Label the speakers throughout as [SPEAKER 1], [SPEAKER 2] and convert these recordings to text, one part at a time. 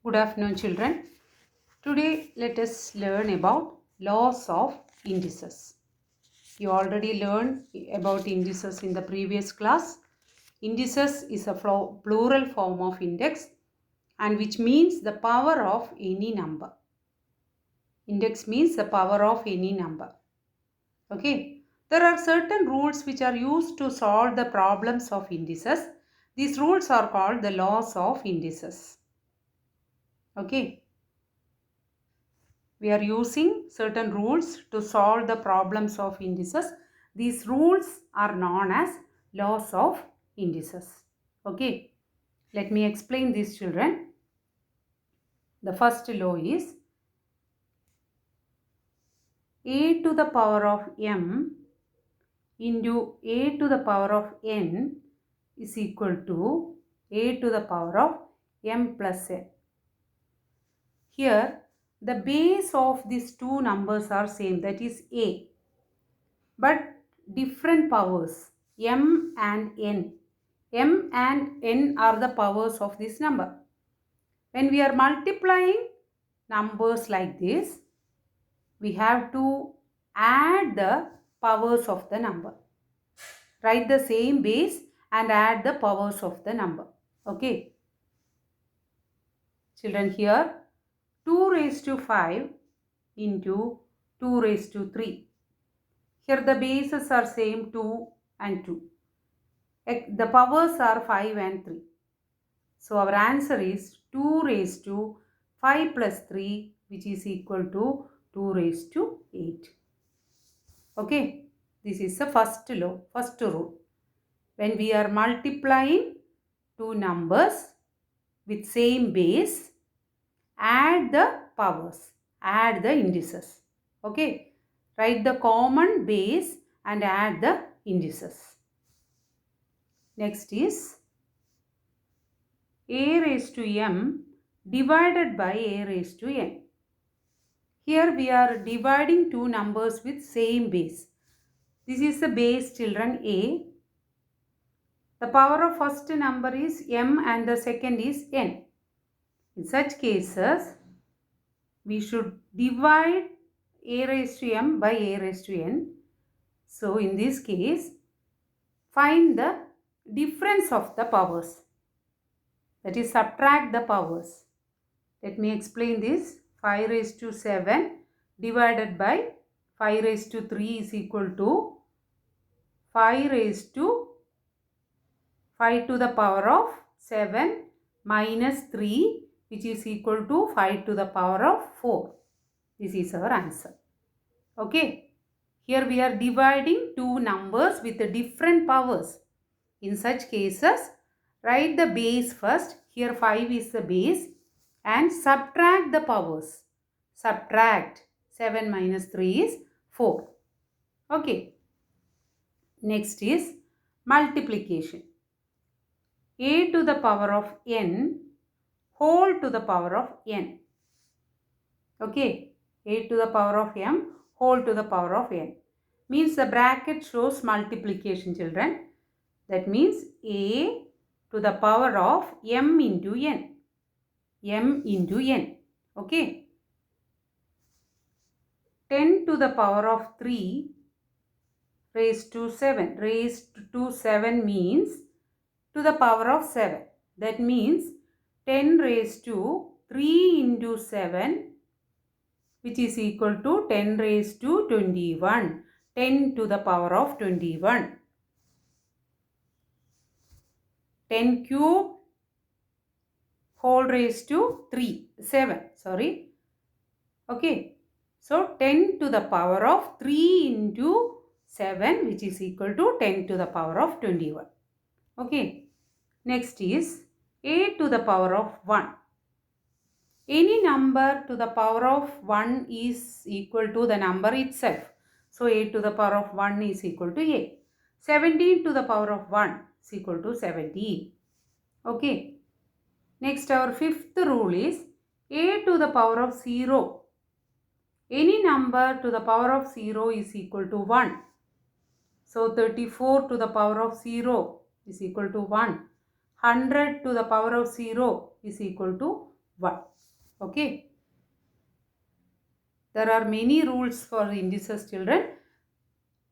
[SPEAKER 1] Good afternoon, children. Today, let us learn about laws of indices. You already learned about indices in the previous class. Indices is a plural form of index and which means the power of any number. Index means the power of any number. Okay. There are certain rules which are used to solve the problems of indices. These rules are called the laws of indices. Okay. We are using certain rules to solve the problems of indices. These rules are known as laws of indices. Okay. Let me explain this, children. The first law is a to the power of m into a to the power of n is equal to a to the power of m plus n. Here, the base of these two numbers are same, that is a, but different powers, m and n. M and n are the powers of this number. When we are multiplying numbers like this, we have to add the powers of the number. Write the same base and add the powers of the number. Okay. Children, here 2 raised to 5 into 2 raised to 3. Here the bases are same 2 and 2. The powers are 5 and 3. So our answer is 2 raised to 5 plus 3, which is equal to 2 raised to 8. Okay, this is the first law, first rule. When we are multiplying two numbers with same base, add the powers, add the indices. Okay, write the common base and add the indices. Next is a raised to m divided by a raised to n. Here we are dividing two numbers with same base. This is the base, children, a. The power of first number is m and the second is n. In such cases, we should divide a raised to m by a raised to n. So in this case, find the difference of the powers. That is, subtract the powers. Let me explain this. 5 raised to 7 divided by 5 raised to 3 is equal to 5 raised to 5 to the power of 7 minus 3, which is equal to 5 to the power of 4. This is our answer. Okay. Here we are dividing two numbers with different powers. In such cases, write the base first. Here 5 is the base and subtract the powers. Subtract 7 minus 3 is 4. Okay. Next is multiplication. A to the power of n whole to the power of n. Okay. A to the power of m whole to the power of n. Means the bracket shows multiplication, children. That means a to the power of m into n. M into n. Okay. 10 to the power of 3 raised to 7. Raised to 7 means to the power of 7. That means 10 raised to 3 into 7, which is equal to 10 raised to 21. 10 to the power of 21. 10 cube whole raised to 7. Sorry. Okay. So 10 to the power of 3 into 7, which is equal to 10 to the power of 21. Okay. Next is a to the power of 1. Any number to the power of 1 is equal to the number itself. So a to the power of 1 is equal to a. 17 to the power of 1 is equal to 17. Okay. Next, our fifth rule is a to the power of 0. Any number to the power of 0 is equal to 1. So 34 to the power of 0 is equal to 1. 100 to the power of 0 is equal to 1. Okay. There are many rules for indices, children.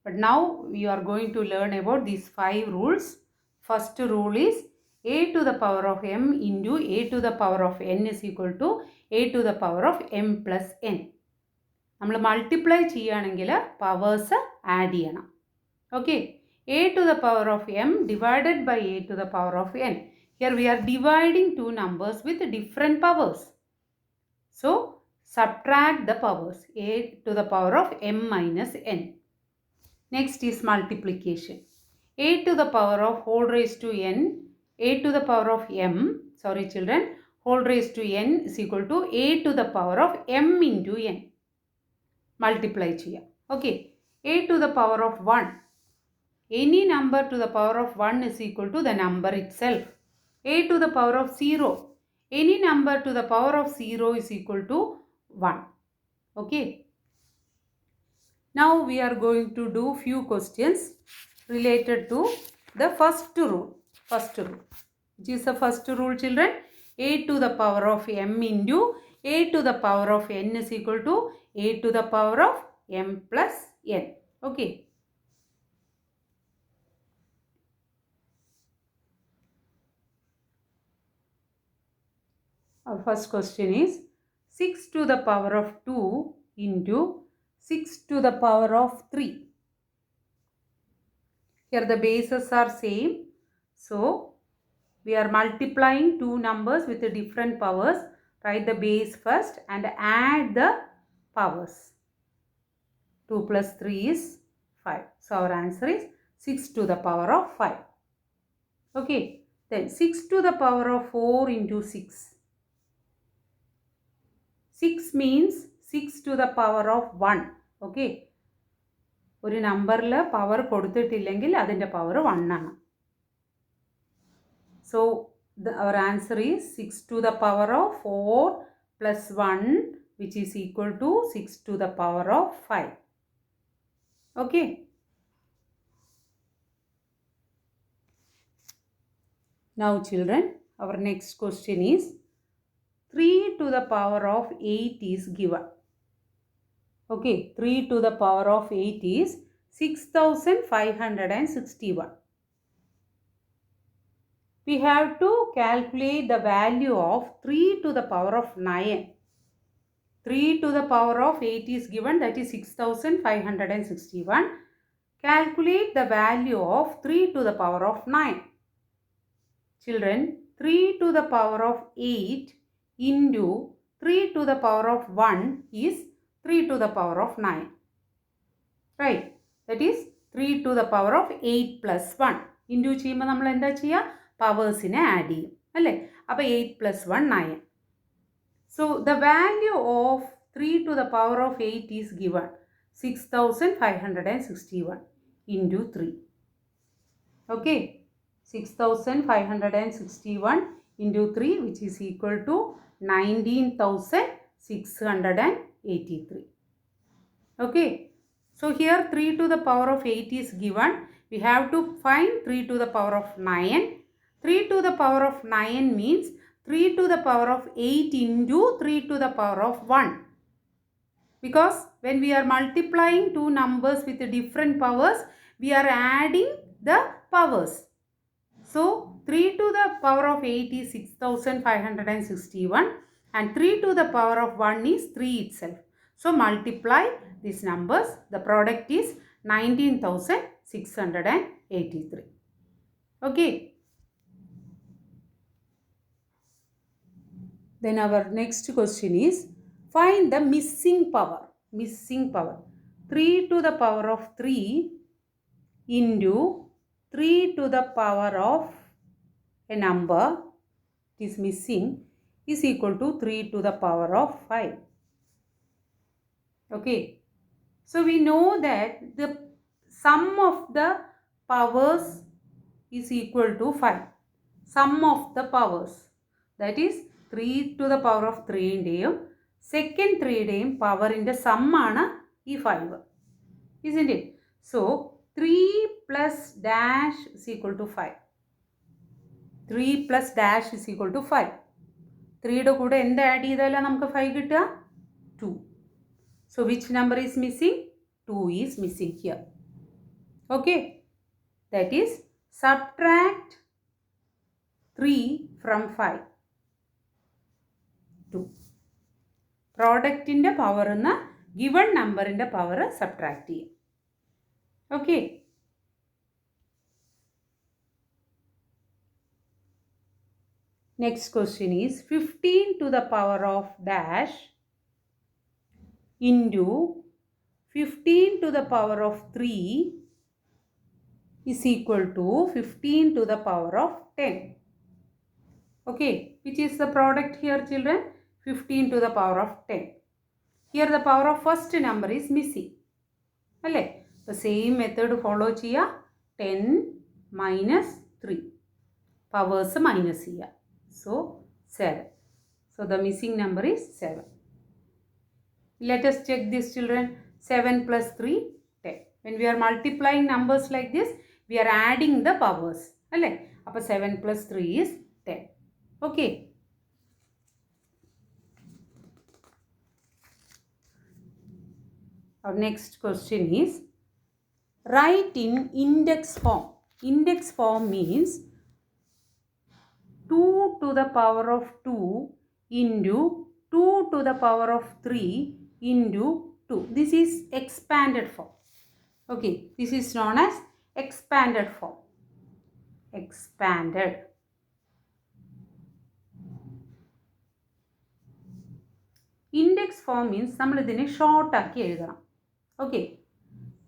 [SPEAKER 1] But now we are going to learn about these 5 rules. First rule is a to the power of m into a to the power of n is equal to a to the power of m plus n. നമ്മൾ multiply ചെയ്യുകയാണെങ്കിൽ powers add ചെയ്യണം. Okay, a to the power of m divided by a to the power of n. Here we are dividing two numbers with different powers. So subtract the powers, a to the power of m minus n. Next is multiplication. A to the power of whole raised to n, a to the power of m, sorry children, whole raised to n is equal to a to the power of m into n. Multiply cheya. Okay, a to the power of 1. Any number to the power of 1 is equal to the number itself. A to the power of 0. Any number to the power of 0 is equal to 1. Okay. Now we are going to do few questions related to the first rule. First rule. Which is the first rule, children? A to the power of m into a to the power of n is equal to a to the power of m plus n. Okay. Our first question is 6 to the power of 2 into 6 to the power of 3. Here the bases are same. So we are multiplying two numbers with different powers. Write the base first and add the powers. 2 plus 3 is 5. So our answer is 6 to the power of 5. Okay. Then 6 to the power of 4 into 6. 6 means 6 to the power of 1. Okay. ഒരു നമ്പറിൽ power കൊടുത്തിട്ടില്ലെങ്കിൽ അതിൻ്റെ power 1 ആണ്. So our answer is 6 to the power of 4 plus 1, which is equal to 6 to the power of 5. Okay. Now children, our next question is 3 to the power of 8 is given. Okay, 3 to the power of 8 is 6561. We have to calculate the value of 3 to the power of 9. 3 to the power of 8 is given, that is 6561. Calculate the value of 3 to the power of 9. Children, 3 to the power of 8 into 3 to the power of 1 is 3 to the power of 9. Right? That is 3 to the power of 8 plus 1. Into ചെയ്യുമ്പോൾ നമ്മൾ എന്താ ചെയ്യുക? പവേഴ്സിനെ add ചെയ്യും അല്ലേ? അപ്പോൾ 8 plus 1 9. So the value of 3 to the power of 8 is given 6561 into 3. Okay, 6561 into 3, which is equal to 19,683. Okay, so here 3 to the power of 8 is given. We have to find 3 to the power of 9. 3 to the power of 9 means 3 to the power of 8 into 3 to the power of 1. Because when we are multiplying two numbers with different powers, we are adding the powers. So 3 to the power of 8 is 6561 and 3 to the power of 1 is 3 itself. So multiply these numbers. The product is 19,683. Okay. Then our next question is find the missing power. Missing power. 3 to the power of 3 into 3 to the power of a number is missing is equal to 3 to the power of 5. Okay. So we know that the sum of the powers is equal to 5. Sum of the powers. That is 3 to the power of 3 ൻ്റെയും second 3 ൻ്റെയും പവറിൻ്റെ സമ്മാണ് ഈ 5. Isn't it? So 3 plus dash is equal to 5. 3 plus dash is equal to 5. 3യുടെ കൂടെ എന്ത് add ചെയ്താലാണ് നമുക്ക് 5 കിട്ടുക? 2. So which number is missing? 2 is missing here. Okay. That is subtract 3 from 5. 2. പ്രോഡക്റ്റിൻ്റെ പവറിൽ നിന്ന് ഗിവൺ നമ്പറിൻ്റെ പവർ സബ്ട്രാക്ട് ചെയ്യും. Okay. Next question is 15 to the power of dash into 15 to the power of 3 is equal to 15 to the power of 10. Okay, which is the product here, children? 15 to the power of 10. Here the power of first number is missing. Okay, the same method follow cheya. 10 minus 3. Powers minus here. So 7. So the missing number is 7. Let us check this, children. 7 plus 3, 10. When we are multiplying numbers like this, we are adding the powers. Okay, 7 plus 3 is 10. Okay. Our next question is, write in index form. Index form means 2 to the power of 2 into 2 to the power of 3 into 2. This is expanded form. Okay, this is known as expanded form. Expanded. Index form means നമ്മൾ ഇതിനെ short ആക്കി എഴുതണം. Okay,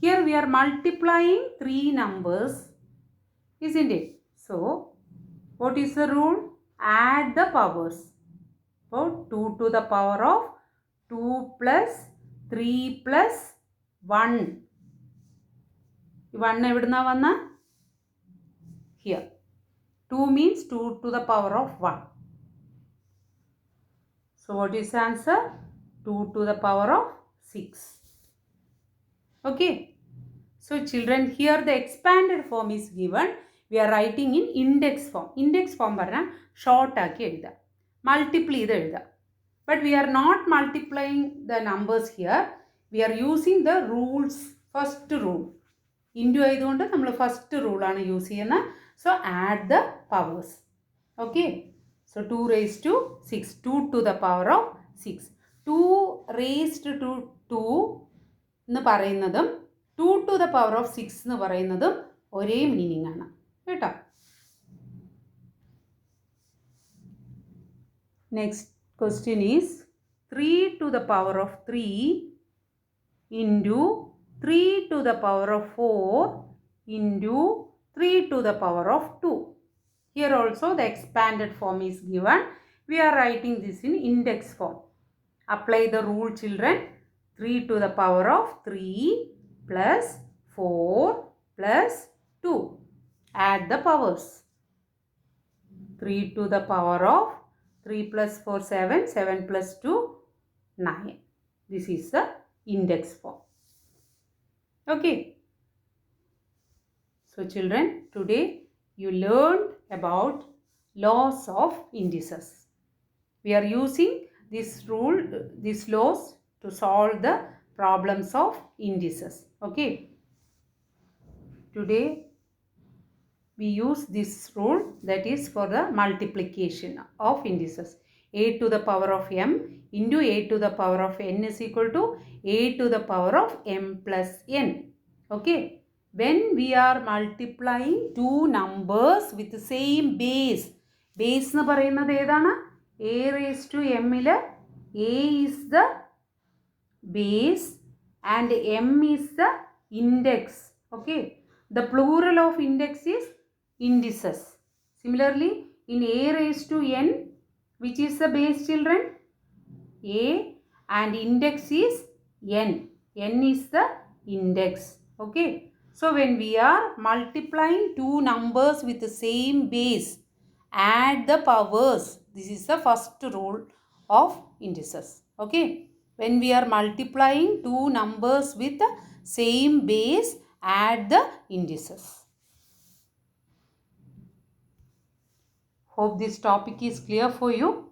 [SPEAKER 1] here we are multiplying 3 numbers, isn't it? So what is the rule? Add the powers. So 2 to the power of 2 plus 3 plus 1. 1 എവിടുന്നാ വന്ന? Here. 2 means 2 to the power of 1. So what is the answer? 2 to the power of 6. Okay. So children, here the expanded form is given. We are writing in index form. Index form പറഞ്ഞാൽ short ആക്കി എഴുതാം, multiply ചെയ്ത് എഴുതാം. But we are not multiplying the numbers here. We are using the rules. First rule. Into ആയതുകൊണ്ട് നമ്മൾ first റൂളാണ് use ചെയ്യുന്നത്. So add the powers. Okay. So 2 raised to 6. 2 to the power of 6. 2 raised to 2 എന്ന് പറയുന്നതും 2 to the power of 6 എന്ന് പറയുന്നതും ഒരേ meaning ആണ് കേട്ടോ. Next question is 3 to the power of 3 into 3 to the power of 4 into 3 to the power of 2. Here also the expanded form is given. We are writing this in index form. Apply the rule, children. 3 to the power of 3 plus 4 plus 2. Add the powers. 3 to the power of 3 plus 4, 7. 7 plus 2, 9. This is the index form. Okay. So children, today you learned about laws of indices. We are using this rule, these laws to solve the problems of indices. Okay. Today we use this rule, that is for the multiplication of indices. A to the power of m into a to the power of n is equal to a to the power of m plus n. Okay. When we are multiplying two numbers with the same base, base എന്ന് പറയുന്നത് ഏതാണ്? a raised to m ൽ a is the base and m is the index. Okay. The plural of index is indices. Similarly, in a raised to n, which is the base, children? A, and index is n. N is the index. Okay. So when we are multiplying two numbers with the same base, add the powers. This is the first rule of indices. Okay. When we are multiplying two numbers with the same base, add the indices. Hope this topic is clear for you.